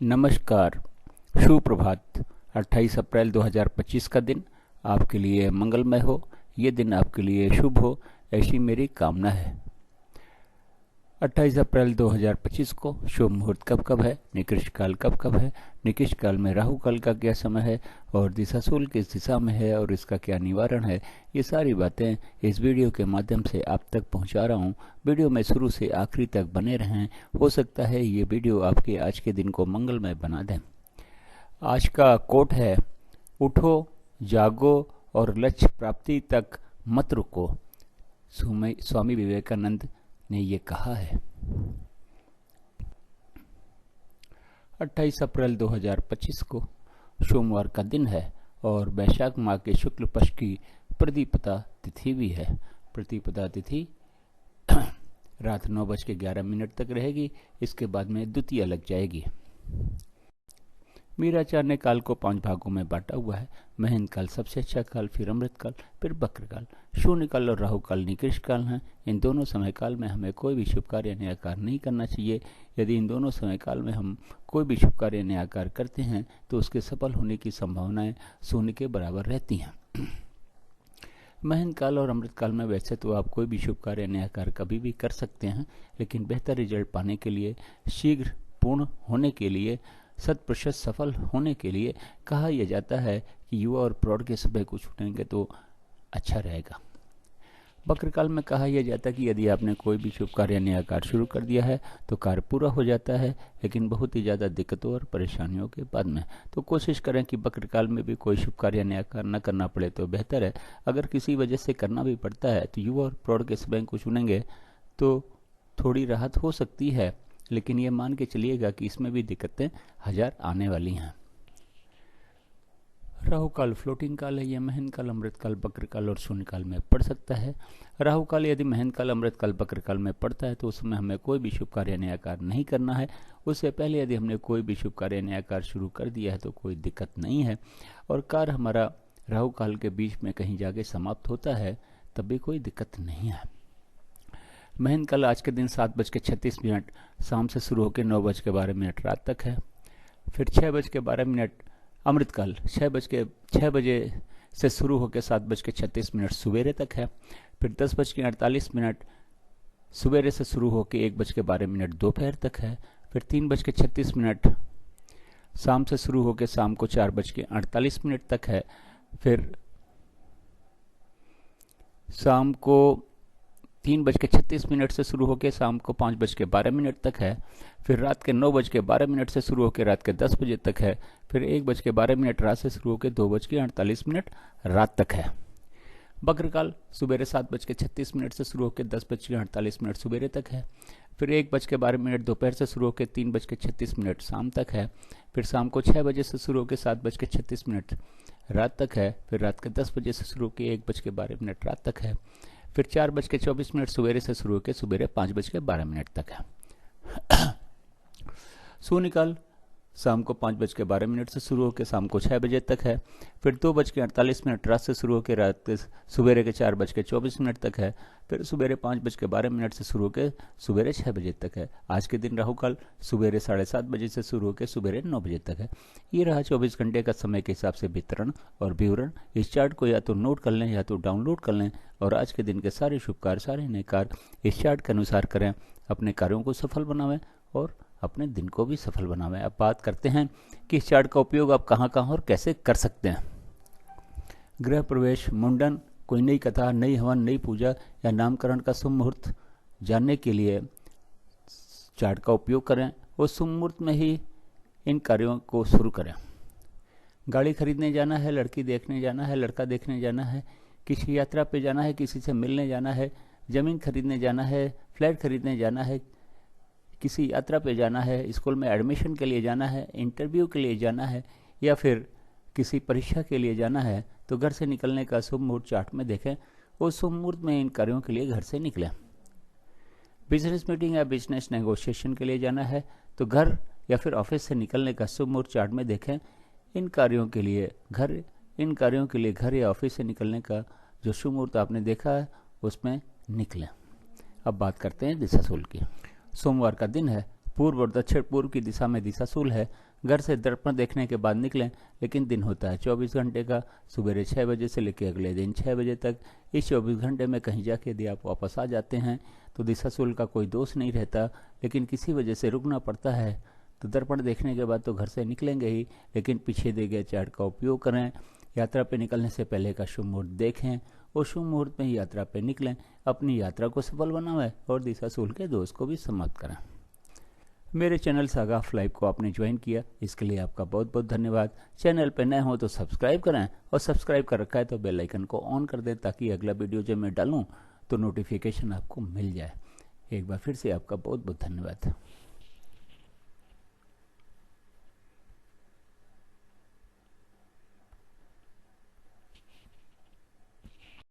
नमस्कार, सुप्रभात। 28 अप्रैल 2025 का दिन आपके लिए मंगलमय हो, ये दिन आपके लिए शुभ हो, ऐसी मेरी कामना है। 28 अप्रैल 2025 को शुभ मुहूर्त कब कब है, निकृष्ट काल कब कब है, निकृष्ट काल में राहु काल का क्या समय है और दिशाशूल किस दिशा में है और इसका क्या निवारण है, ये सारी बातें इस वीडियो के माध्यम से आप तक पहुंचा रहा हूं। वीडियो में शुरू से आखिरी तक बने रहें। हो सकता है ये वीडियो आपके आज के दिन को मंगलमय बना दें। आज का कोट है, उठो, जागो और लक्ष्य प्राप्ति तक मत रुको। स्वामी विवेकानंद ने ये कहा है। 28 अप्रैल 2025 को सोमवार का दिन है और वैशाख माह के शुक्ल पक्ष की प्रतिपदा तिथि भी है। प्रतिपदा तिथि रात 9:11 तक रहेगी। इसके बाद में द्वितीया लग जाएगी। मीराचार्य ने काल को 5 भागों में बांटा हुआ है। महेंद्र काल सबसे अच्छा काल, फिर अमृत काल, फिर वक्र काल। शून्य काल और राहु काल निकृष्ट काल हैं। इन दोनों समय काल में हमें कोई भी शुभ कार्य नया कार्य नहीं करना चाहिए। यदि इन दोनों समय काल में हम कोई भी शुभ कार्य नया कार्य करते हैं तो उसके सफल होने की संभावनाएं शून्य के बराबर रहती हैं। महेंद्र काल और अमृत काल में वैसे तो आप कोई भी शुभ कार्य नया कार्य कभी भी कर सकते हैं, लेकिन बेहतर रिजल्ट पाने के लिए, शीघ्र पूर्ण होने के लिए, 100% सफल होने के लिए कहा यह जाता है कि युवा और प्रौढ़ के समय को चुनेंगे तो अच्छा रहेगा। वक्र काल में कहा यह जाता है कि यदि आपने कोई भी शुभ कार्य नया कार्य शुरू कर दिया है तो कार्य पूरा हो जाता है, लेकिन बहुत ही ज़्यादा दिक्कतों और परेशानियों के बाद में। तो कोशिश करें कि वक्र काल में भी कोई शुभ कार्य नया कार्य न करना पड़े तो बेहतर है। अगर किसी वजह से करना भी पड़ता है तो युवा और प्रौढ़ के समय को चुनेंगे तो थोड़ी राहत हो सकती है, लेकिन ये मान के चलिएगा कि इसमें भी दिक्कतें हजार आने वाली हैं। राहु काल फ्लोटिंग काल है। यह महेंद्र काल, अमृत काल, वक्र काल और शून्य काल में पड़ सकता है। राहु काल यदि महेंद्र काल, अमृत काल, वक्र काल में पड़ता है तो उसमें हमें कोई भी शुभ कार्य नया कार्य नहीं करना है। उससे पहले यदि हमने कोई भी शुभ कार्य नया कार्य शुरू कर दिया है तो कोई दिक्कत नहीं है, और कार्य हमारा राहु काल के बीच में कहीं जाके समाप्त होता है तब भी कोई दिक्कत नहीं है। महेंद्र काल आज के दिन 7:36 शाम से शुरू होकर 9:12 रात तक है। फिर 6:12 अमृत काल 6 बजे से शुरू होकर 7:36 सवेरे तक है। फिर 10:48 सवेरे से शुरू होकर 1:12 दोपहर तक है। फिर 3:36 शाम से शुरू होकर शाम को 4:48 तक है। फिर शाम को 3:36 से शुरू होकर शाम को 5:12 तक है। फिर रात के 9:12 से शुरू होकर रात के 10 बजे तक है। फिर 1:12 रात से शुरू होकर 2:48 रात तक है। वक्र काल सुबह 7:36 से शुरू होकर 10:48 सवेरे तक है। फिर 1:12 दोपहर से शुरू होकर 3:36 शाम तक है। फिर शाम को 6 बजे से शुरू होकर 7:36 रात तक है। फिर रात के 10 बजे से शुरू होकर 1:12 रात तक है। फिर 4:24 सवेरे से शुरू होकर सवेरे 5:12 तक है। शून्य काल शाम को 5:12 से शुरू होकर शाम को 6 बजे तक है। फिर 2:48 रात से शुरू होकर रात के सवेरे के 4:24 तक है। फिर सवेरे 5:12 से शुरू होकर सवेरे 6 बजे तक है। आज के दिन राहु काल सवेरे 7:30 बजे से शुरू होकर सवेरे 9 बजे तक है। ये रहा 24 घंटे का समय के हिसाब से वितरण और विवरण। इस चार्ट को या तो नोट कर लें या तो डाउनलोड कर लें और आज के दिन के सारे शुभ कार्य, सारे नए कार्य इस चार्ट के अनुसार करें। अपने कार्यों को सफल बनावें और अपने दिन को भी सफल बनावें। अब बात करते हैं कि इस चार्ट का उपयोग आप कहां कहां और कैसे कर सकते हैं। गृह प्रवेश, मुंडन, कोई नई कथा, नई हवन, नई पूजा या नामकरण का शुभ मुहूर्त जानने के लिए चार्ट का उपयोग करें और शुभ मुहूर्त में ही इन कार्यों को शुरू करें। गाड़ी खरीदने जाना है, लड़की देखने जाना है, लड़का देखने जाना है, किसी यात्रा पे जाना है, किसी से मिलने जाना है, जमीन खरीदने जाना है, फ्लैट खरीदने जाना है, किसी यात्रा पे जाना है, स्कूल में एडमिशन के लिए जाना है, इंटरव्यू के लिए जाना है या फिर किसी परीक्षा के लिए जाना है, तो घर से निकलने का शुभ मुहूर्त चार्ट में देखें और शुभ मुहूर्त में इन कार्यों के लिए घर से निकलें। बिजनेस मीटिंग या बिजनेस नेगोशिएशन के लिए जाना है तो घर या फिर ऑफिस से निकलने का शुभ मुहूर्त चार्ट में देखें। इन कार्यों के लिए घर या ऑफिस से निकलने का जो शुभ मुहूर्त आपने देखा है उसमें निकलें। अब बात करते हैं दिशाशूल की। सोमवार का दिन है, पूर्व और दक्षिण पूर्व की दिशा में दिशाशूल है। घर से दर्पण देखने के बाद निकलें, लेकिन दिन होता है 24 घंटे का, सुबह 6 बजे से लेकर अगले दिन 6 बजे तक। इस 24 घंटे में कहीं जाके यदि आप वापस आ जाते हैं तो दिशाशूल का कोई दोष नहीं रहता, लेकिन किसी वजह से रुकना पड़ता है तो दर्पण देखने के बाद तो घर से निकलेंगे ही, लेकिन पीछे दिए गए चार्ट का उपयोग करें। यात्रा पे निकलने से पहले का शुभ मुहूर्त देखें और शुभ मुहूर्त में ही यात्रा पे निकलें। अपनी यात्रा को सफल बनाएं और दिशाशूल के दोष को भी समाप्त करें। मेरे चैनल सागा ऑफ लाइफ को आपने ज्वाइन किया, इसके लिए आपका बहुत बहुत धन्यवाद। चैनल पे नए हो तो सब्सक्राइब करें और सब्सक्राइब कर रखा है तो बेल आइकन को ऑन कर दें ताकि अगला वीडियो जब मैं डालूं तो नोटिफिकेशन आपको मिल जाए। एक बार फिर से आपका बहुत बहुत धन्यवाद।